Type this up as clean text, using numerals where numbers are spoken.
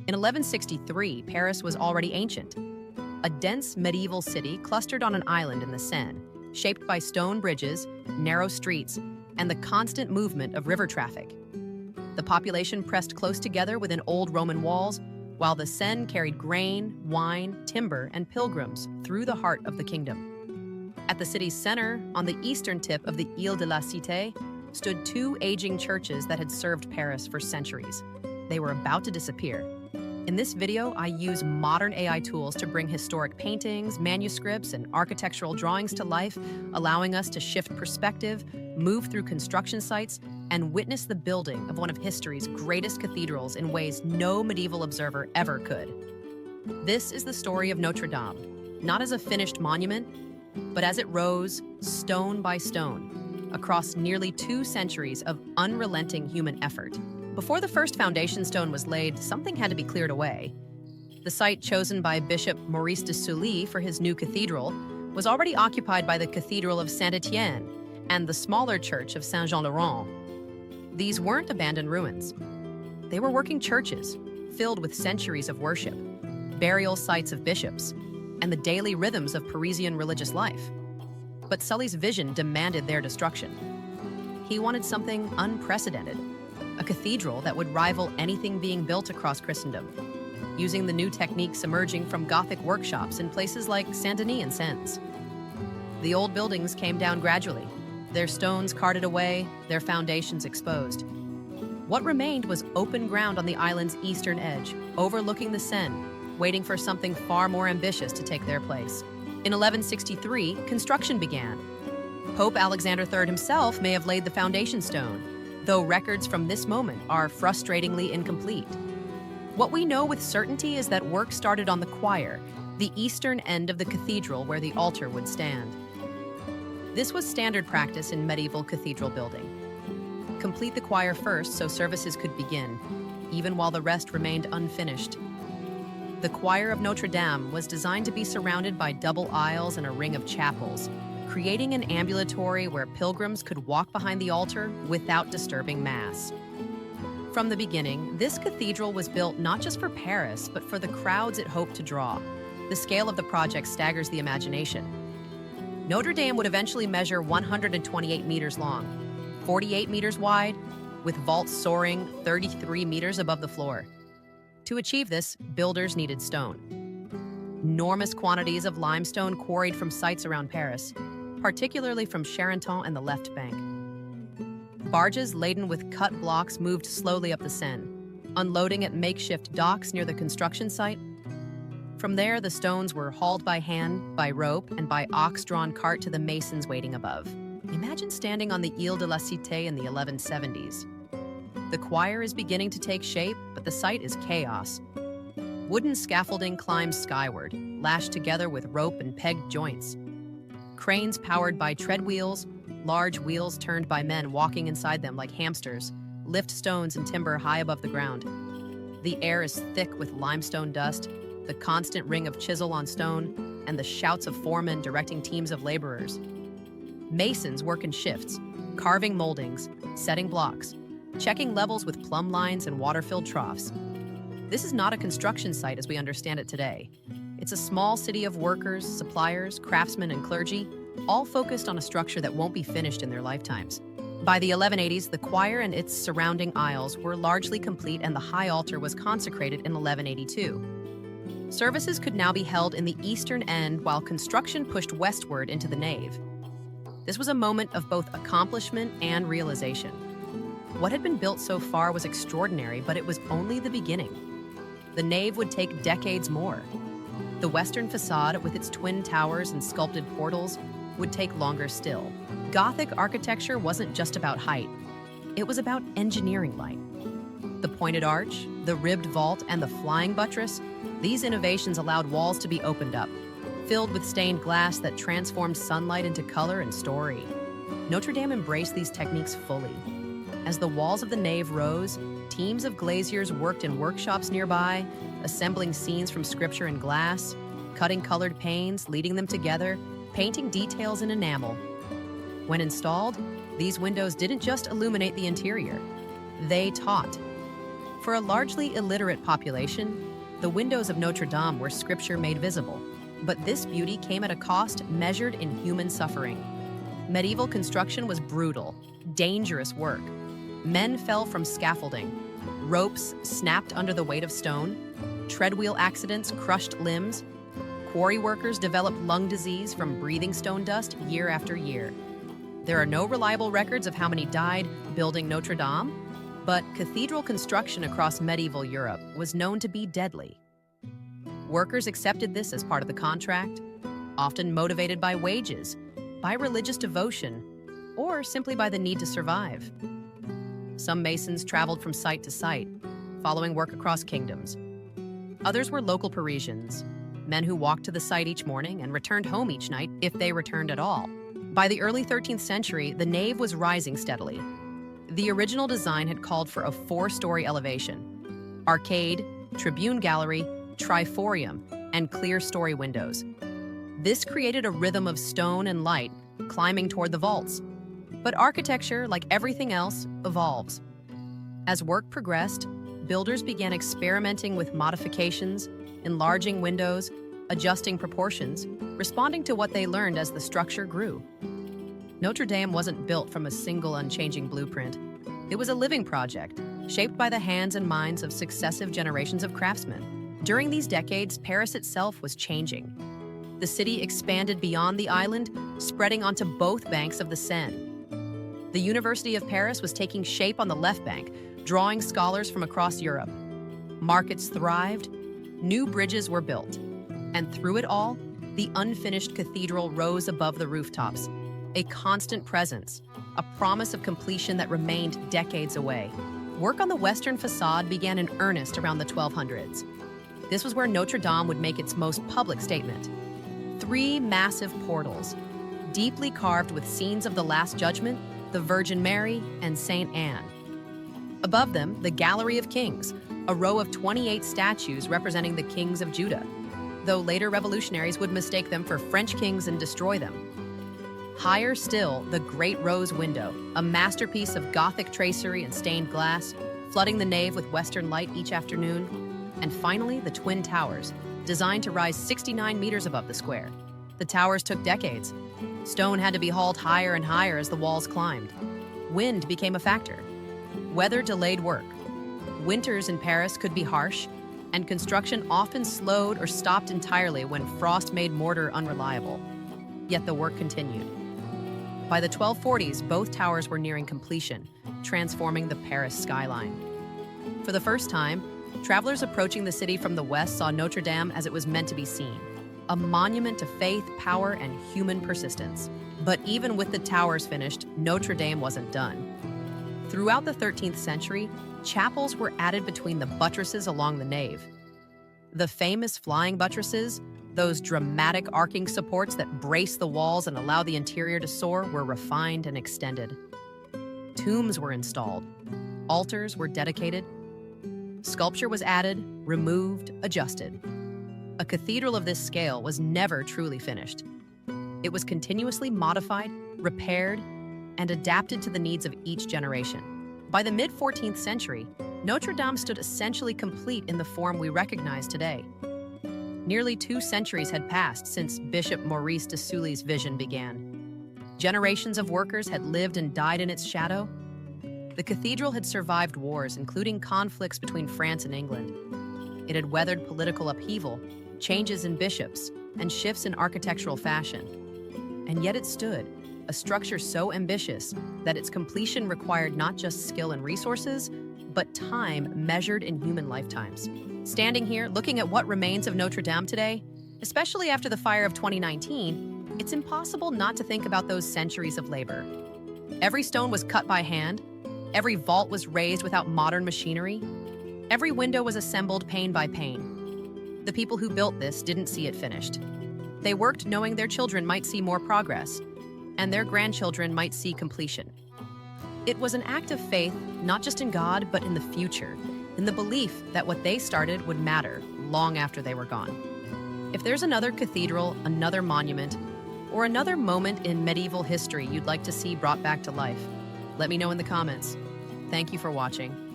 In 1163, Paris was already ancient, a dense medieval city clustered on an island in the Seine, shaped by stone bridges, narrow streets, and the constant movement of river traffic. The population pressed close together within old Roman walls, while the Seine carried grain, wine, timber, and pilgrims through the heart of the kingdom. At the city's center, on the eastern tip of the Ile de la Cité, stood two aging churches that had served Paris for centuries. They were about to disappear. In this video, I use modern AI tools to bring historic paintings, manuscripts, and architectural drawings to life, allowing us to shift perspective, move through construction sites, and witness the building of one of history's greatest cathedrals in ways no medieval observer ever could. This is the story of Notre-Dame, not as a finished monument, but as it rose, stone by stone, across nearly 2 centuries of unrelenting human effort. Before the first foundation stone was laid, something had to be cleared away. The site chosen by Bishop Maurice de Sully for his new cathedral was already occupied by the Cathedral of Saint-Étienne and the smaller church of Saint-Jean-le-Rond. These weren't abandoned ruins. They were working churches, filled with centuries of worship, burial sites of bishops, and the daily rhythms of Parisian religious life. But Sully's vision demanded their destruction. He wanted something unprecedented, a cathedral that would rival anything being built across Christendom, using the new techniques emerging from Gothic workshops in places like Saint-Denis and Sens. The old buildings came down gradually, their stones carted away, their foundations exposed. What remained was open ground on the island's eastern edge, overlooking the Seine, waiting for something far more ambitious to take their place. In 1163, construction began. Pope Alexander III himself may have laid the foundation stone, though records from this moment are frustratingly incomplete. What we know with certainty is that work started on the choir, the eastern end of the cathedral where the altar would stand. This was standard practice in medieval cathedral building. Complete the choir first so services could begin, even while the rest remained unfinished. The choir of Notre-Dame was designed to be surrounded by double aisles and a ring of chapels, creating an ambulatory where pilgrims could walk behind the altar without disturbing Mass. From the beginning, this cathedral was built not just for Paris, but for the crowds it hoped to draw. The scale of the project staggers the imagination. Notre-Dame would eventually measure 128 meters long, 48 meters wide, with vaults soaring 33 meters above the floor. To achieve this, builders needed stone. Enormous quantities of limestone quarried from sites around Paris, particularly from Charenton and the left bank. Barges laden with cut blocks moved slowly up the Seine, unloading at makeshift docks near the construction site. From there, the stones were hauled by hand, by rope, and by ox-drawn cart to the masons waiting above. Imagine standing on the Ile de la Cité in the 1170s. The choir is beginning to take shape, but the site is chaos. Wooden scaffolding climbs skyward, lashed together with rope and pegged joints. Cranes powered by tread wheels, large wheels turned by men walking inside them like hamsters, lift stones and timber high above the ground. The air is thick with limestone dust, the constant ring of chisel on stone, and the shouts of foremen directing teams of laborers. Masons work in shifts, carving moldings, setting blocks, checking levels with plumb lines and water-filled troughs. This is not a construction site as we understand it today. It's a small city of workers, suppliers, craftsmen, and clergy, all focused on a structure that won't be finished in their lifetimes. By the 1180s, the choir and its surrounding aisles were largely complete and the high altar was consecrated in 1182. Services could now be held in the eastern end while construction pushed westward into the nave. This was a moment of both accomplishment and realization. What had been built so far was extraordinary, but it was only the beginning. The nave would take decades more. The western facade, with its twin towers and sculpted portals, would take longer still. Gothic architecture wasn't just about height. It was about engineering light. The pointed arch, the ribbed vault, and the flying buttress, these innovations allowed walls to be opened up, filled with stained glass that transformed sunlight into color and story. Notre-Dame embraced these techniques fully. As the walls of the nave rose, teams of glaziers worked in workshops nearby, assembling scenes from scripture and glass, cutting colored panes, leading them together, painting details in enamel. When installed, these windows didn't just illuminate the interior, they taught. For a largely illiterate population, the windows of Notre-Dame were scripture made visible. But this beauty came at a cost measured in human suffering. Medieval construction was brutal, dangerous work. Men fell from scaffolding. Ropes snapped under the weight of stone. Treadwheel accidents crushed limbs. Quarry workers developed lung disease from breathing stone dust year after year. There are no reliable records of how many died building Notre-Dame, but cathedral construction across medieval Europe was known to be deadly. Workers accepted this as part of the contract, often motivated by wages, by religious devotion, or simply by the need to survive. Some masons traveled from site to site, following work across kingdoms. Others were local Parisians, men who walked to the site each morning and returned home each night if they returned at all. By the early 13th century, the nave was rising steadily. The original design had called for a 4-story elevation, arcade, tribune gallery, triforium, and clear story windows. This created a rhythm of stone and light climbing toward the vaults. But architecture, like everything else, evolves. As work progressed, builders began experimenting with modifications, enlarging windows, adjusting proportions, responding to what they learned as the structure grew. Notre-Dame wasn't built from a single unchanging blueprint. It was a living project, shaped by the hands and minds of successive generations of craftsmen. During these decades, Paris itself was changing. The city expanded beyond the island, spreading onto both banks of the Seine. The University of Paris was taking shape on the left bank, drawing scholars from across Europe. Markets thrived, new bridges were built, and through it all, the unfinished cathedral rose above the rooftops, a constant presence, a promise of completion that remained decades away. Work on the western facade began in earnest around the 1200s. This was where Notre-Dame would make its most public statement. 3 massive portals, deeply carved with scenes of the Last Judgment, the Virgin Mary, and Saint Anne. Above them, the Gallery of Kings, a row of 28 statues representing the kings of Judah, though later revolutionaries would mistake them for French kings and destroy them. Higher still, the Great Rose Window, a masterpiece of Gothic tracery and stained glass, flooding the nave with western light each afternoon. And finally, the Twin Towers, designed to rise 69 meters above the square. The towers took decades. Stone had to be hauled higher and higher as the walls climbed. Wind became a factor. Weather delayed work. Winters in Paris could be harsh, and construction often slowed or stopped entirely when frost made mortar unreliable. Yet the work continued. By the 1240s, both towers were nearing completion, transforming the Paris skyline. For the first time, travelers approaching the city from the west saw Notre-Dame as it was meant to be seen, a monument to faith, power, and human persistence. But even with the towers finished, Notre-Dame wasn't done. Throughout the 13th century, chapels were added between the buttresses along the nave. The famous flying buttresses, those dramatic arcing supports that brace the walls and allow the interior to soar, were refined and extended. Tombs were installed. Altars were dedicated. Sculpture was added, removed, adjusted. A cathedral of this scale was never truly finished. It was continuously modified, repaired, and adapted to the needs of each generation. By the mid-14th century, Notre-Dame stood essentially complete in the form we recognize today. Nearly 2 centuries had passed since Bishop Maurice de Sully's vision began. Generations of workers had lived and died in its shadow. The cathedral had survived wars, including conflicts between France and England. It had weathered political upheaval, changes in bishops, and shifts in architectural fashion. And yet it stood, a structure so ambitious that its completion required not just skill and resources, but time measured in human lifetimes. Standing here, looking at what remains of Notre-Dame today, especially after the fire of 2019, it's impossible not to think about those centuries of labor. Every stone was cut by hand, every vault was raised without modern machinery, every window was assembled pane by pane. The people who built this didn't see it finished. They worked knowing their children might see more progress, and their grandchildren might see completion. It was an act of faith, not just in God, but in the future, in the belief that what they started would matter long after they were gone. If there's another cathedral, another monument, or another moment in medieval history you'd like to see brought back to life, let me know in the comments. Thank you for watching.